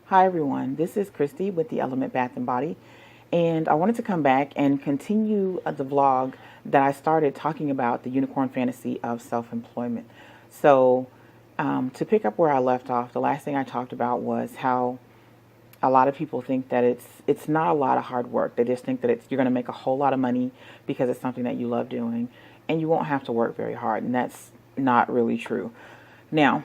Hi everyone, this is Christy with the Element Bath and Body, and I wanted to come back and continue the vlog that I started talking about the unicorn fantasy of self-employment. So, to pick up where I left off, the last thing I talked about was how a lot of people think that it's not a lot of hard work. They just think that you're going to make a whole lot of money because it's something that you love doing, and you won't have to work very hard, and that's not really true. Now,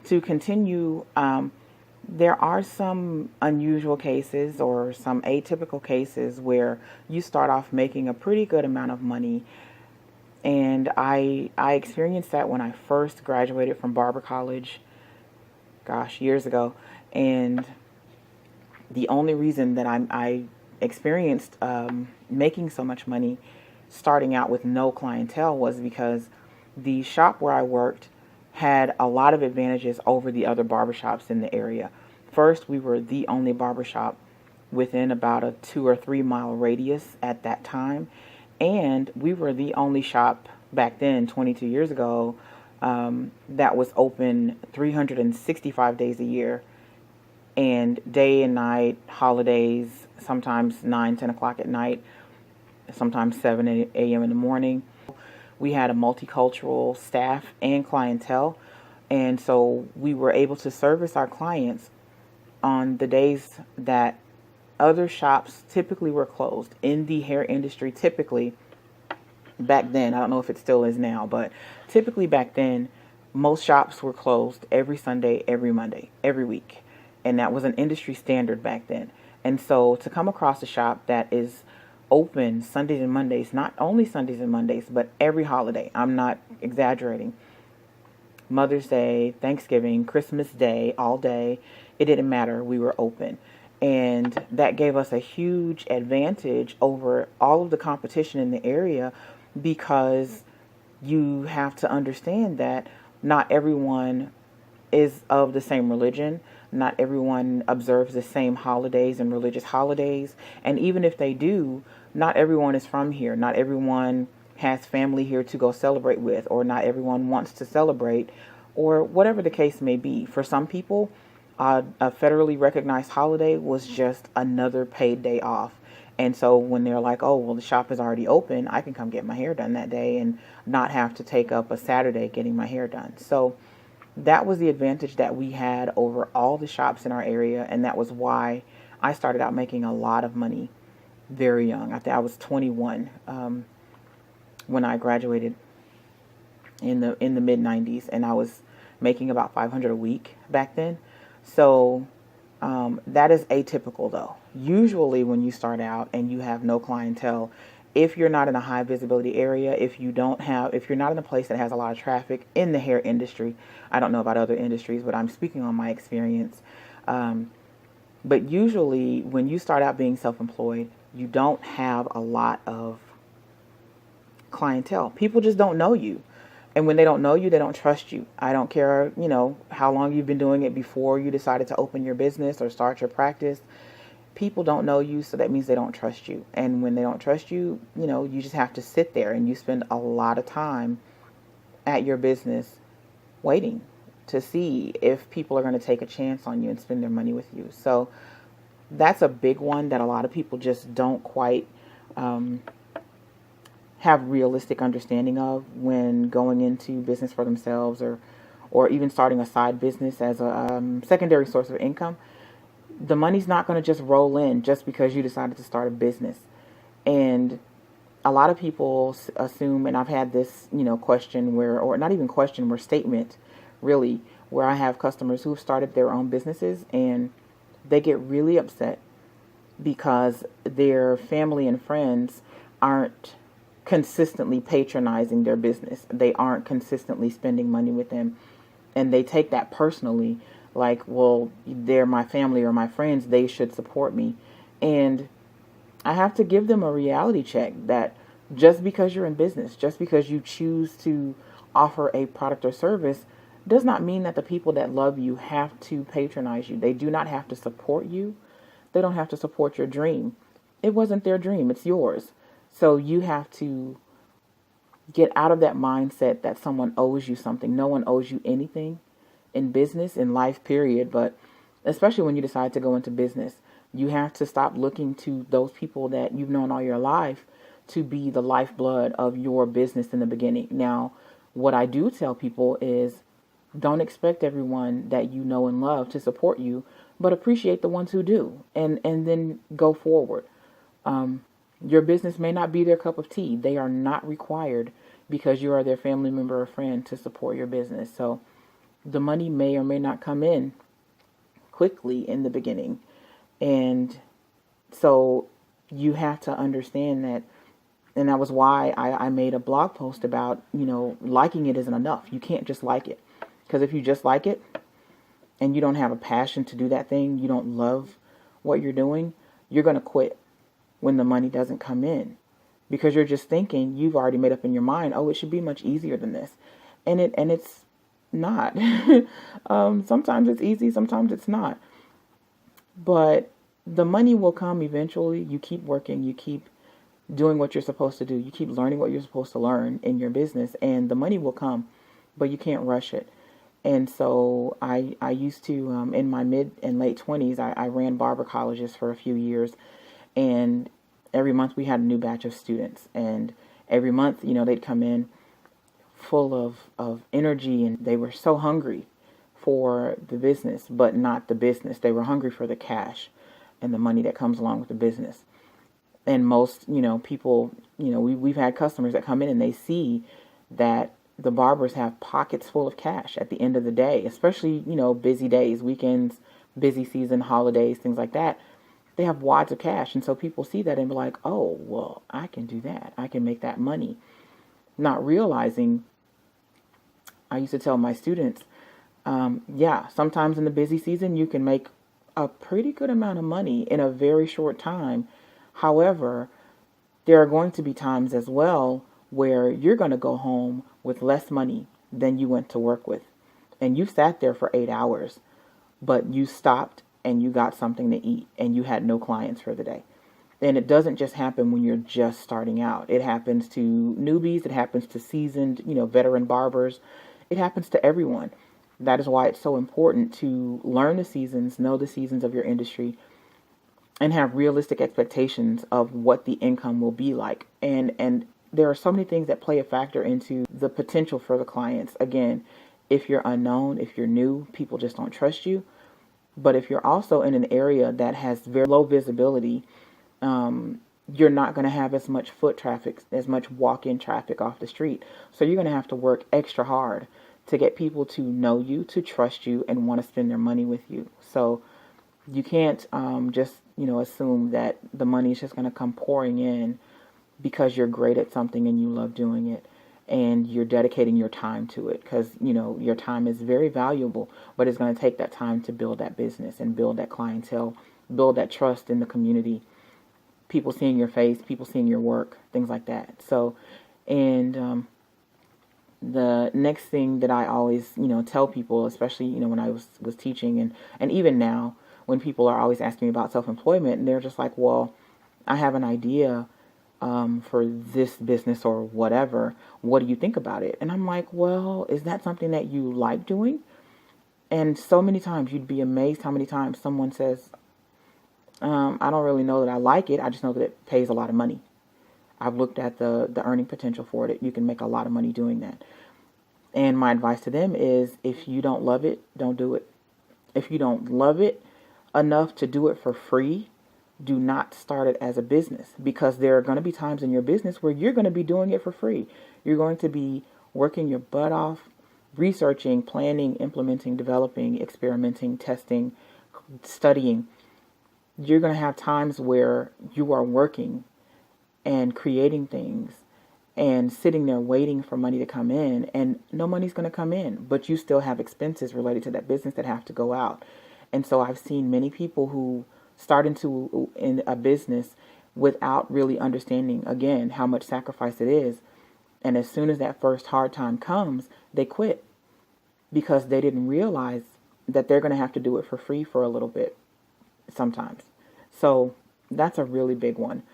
to continue, there are some unusual cases or some atypical cases where you start off making a pretty good amount of money. And I experienced that when I first graduated from barber college, gosh, years ago. And the only reason that I experienced making so much money starting out with no clientele was because the shop where I worked had a lot of advantages over the other barbershops in the area. First, we were the only barbershop within about a 2 or 3 mile radius at that time. And we were the only shop back then, 22 years ago, that was open 365 days a year, and day and night, holidays, sometimes 9, 10 o'clock at night, sometimes 7 a.m. in the morning. We had a multicultural staff and clientele, and so we were able to service our clients on the days that other shops typically were closed. In the hair industry, typically, back then, I don't know if it still is now, but typically back then, most shops were closed every Sunday, every Monday, every week. And that was an industry standard back then. And so to come across a shop that is open Sundays and Mondays, not only Sundays and Mondays, but every holiday, I'm not exaggerating, Mother's Day, Thanksgiving, Christmas Day, all day, it didn't matter, we were open. And that gave us a huge advantage over all of the competition in the area, because you have to understand that not everyone is of the same religion. Not everyone observes the same holidays and religious holidays. And even if they do, not everyone is from here. Not everyone has family here to go celebrate with, or not everyone wants to celebrate, or whatever the case may be. For some people, a federally recognized holiday was just another paid day off. And so when they're like, oh, well, the shop is already open, I can come get my hair done that day and not have to take up a Saturday getting my hair done. So that was the advantage that we had over all the shops in our area. And that was why I started out making a lot of money very young. I think I was 21 when I graduated in the mid 90s, and I was making about 500 a week back then. So that is atypical though. Usually when you start out and you have no clientele, if you're not in a high visibility area, if you're not in a place that has a lot of traffic in the hair industry, I don't know about other industries, but I'm speaking on my experience. But usually when you start out being self-employed, you don't have a lot of clientele. People just don't know you. And when they don't know you, they don't trust you. I don't care, how long you've been doing it before you decided to open your business or start your practice. People don't know you, so that means they don't trust you. And when they don't trust you, you just have to sit there and you spend a lot of time at your business waiting to see if people are going to take a chance on you and spend their money with you. So that's a big one that a lot of people just don't quite have realistic understanding of when going into business for themselves, or even starting a side business as a secondary source of income. The money's not going to just roll in just because you decided to start a business. And a lot of people assume, and I've had this, question or not even question, where statement really, where I have customers who've started their own businesses and they get really upset because their family and friends aren't consistently patronizing their business. They aren't consistently spending money with them. And they take that personally, like, well, they're my family or my friends, they should support me. And I have to give them a reality check that just because you're in business, just because you choose to offer a product or service, does not mean that the people that love you have to patronize you. They do not have to support you. They don't have to support your dream. It wasn't their dream, it's yours. So you have to get out of that mindset that someone owes you something. No one owes you anything in business, in life, period. But especially when you decide to go into business. You have to stop looking to those people that you've known all your life to be the lifeblood of your business in the beginning. Now, what I do tell people is don't expect everyone that you know and love to support you, but appreciate the ones who do, and then go forward. Your business may not be their cup of tea. They are not required because you are their family member or friend to support your business. So the money may or may not come in quickly in the beginning. And so you have to understand that. And that was why I made a blog post about, liking it isn't enough. You can't just like it. Because if you just like it and you don't have a passion to do that thing, you don't love what you're doing, you're going to quit when the money doesn't come in. Because you're just thinking, you've already made up in your mind, oh, it should be much easier than this. And it's not. Sometimes it's easy, sometimes it's not. But the money will come eventually. You keep working, you keep doing what you're supposed to do. You keep learning what you're supposed to learn in your business, and the money will come, but you can't rush it. And so I used to, in my mid and late 20s, I ran barber colleges for a few years, and every month we had a new batch of students, and every month, they'd come in full of energy, and they were so hungry for the business, but not the business. They were hungry for the cash and the money that comes along with the business. And most, people, we've had customers that come in and they see that the barbers have pockets full of cash at the end of the day, especially, busy days, weekends, busy season, holidays, things like that. They have wads of cash. And so people see that and be like, oh, well, I can do that. I can make that money. Not realizing, I used to tell my students, sometimes in the busy season, you can make a pretty good amount of money in a very short time. However, there are going to be times as well where you're going to go home with less money than you went to work with. And you sat there for 8 hours, but you stopped and you got something to eat and you had no clients for the day. And it doesn't just happen when you're just starting out. It happens to newbies. It happens to seasoned, veteran barbers. It happens to everyone. That is why it's so important to learn the seasons, know the seasons of your industry, and have realistic expectations of what the income will be like. And there are so many things that play a factor into the potential for the clients. Again, if you're unknown, if you're new, people just don't trust you. But if you're also in an area that has very low visibility, you're not going to have as much foot traffic, as much walk-in traffic off the street. So you're going to have to work extra hard to get people to know you, to trust you, and want to spend their money with you. So you can't just, assume that the money is just going to come pouring in because you're great at something and you love doing it and you're dedicating your time to it, because, your time is very valuable, but it's going to take that time to build that business and build that clientele, build that trust in the community, people seeing your face, people seeing your work, things like that. So, and the next thing that I always, tell people, especially, when I was teaching and even now, when people are always asking me about self-employment, and they're just like, well, I have an idea for this business or whatever. What do you think about it? And I'm like, well, is that something that you like doing? And so many times you'd be amazed how many times someone says, I don't really know that I like it. I just know that it pays a lot of money. I've looked at the earning potential for it. You can make a lot of money doing that. And my advice to them is, if you don't love it, don't do it. If you don't love it enough to do it for free, do not start it as a business, because there are going to be times in your business where you're going to be doing it for free. You're going to be working your butt off, researching, planning, implementing, developing, experimenting, testing, studying. You're going to have times where you are working and creating things and sitting there waiting for money to come in, and no money's going to come in, but you still have expenses related to that business that have to go out. And so I've seen many people who start in a business without really understanding, again, how much sacrifice it is. And as soon as that first hard time comes, they quit because they didn't realize that they're going to have to do it for free for a little bit sometimes. So that's a really big one.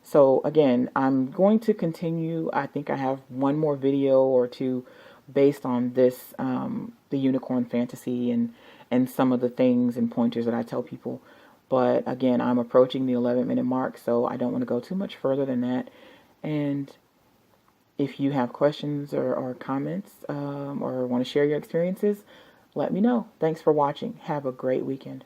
So again, I'm going to continue. I think I have one more video or two based on this, the unicorn fantasy and and some of the things and pointers that I tell people. But again, I'm approaching the 11-minute mark, so I don't want to go too much further than that. And if you have questions or comments or want to share your experiences, let me know. Thanks for watching. Have a great weekend.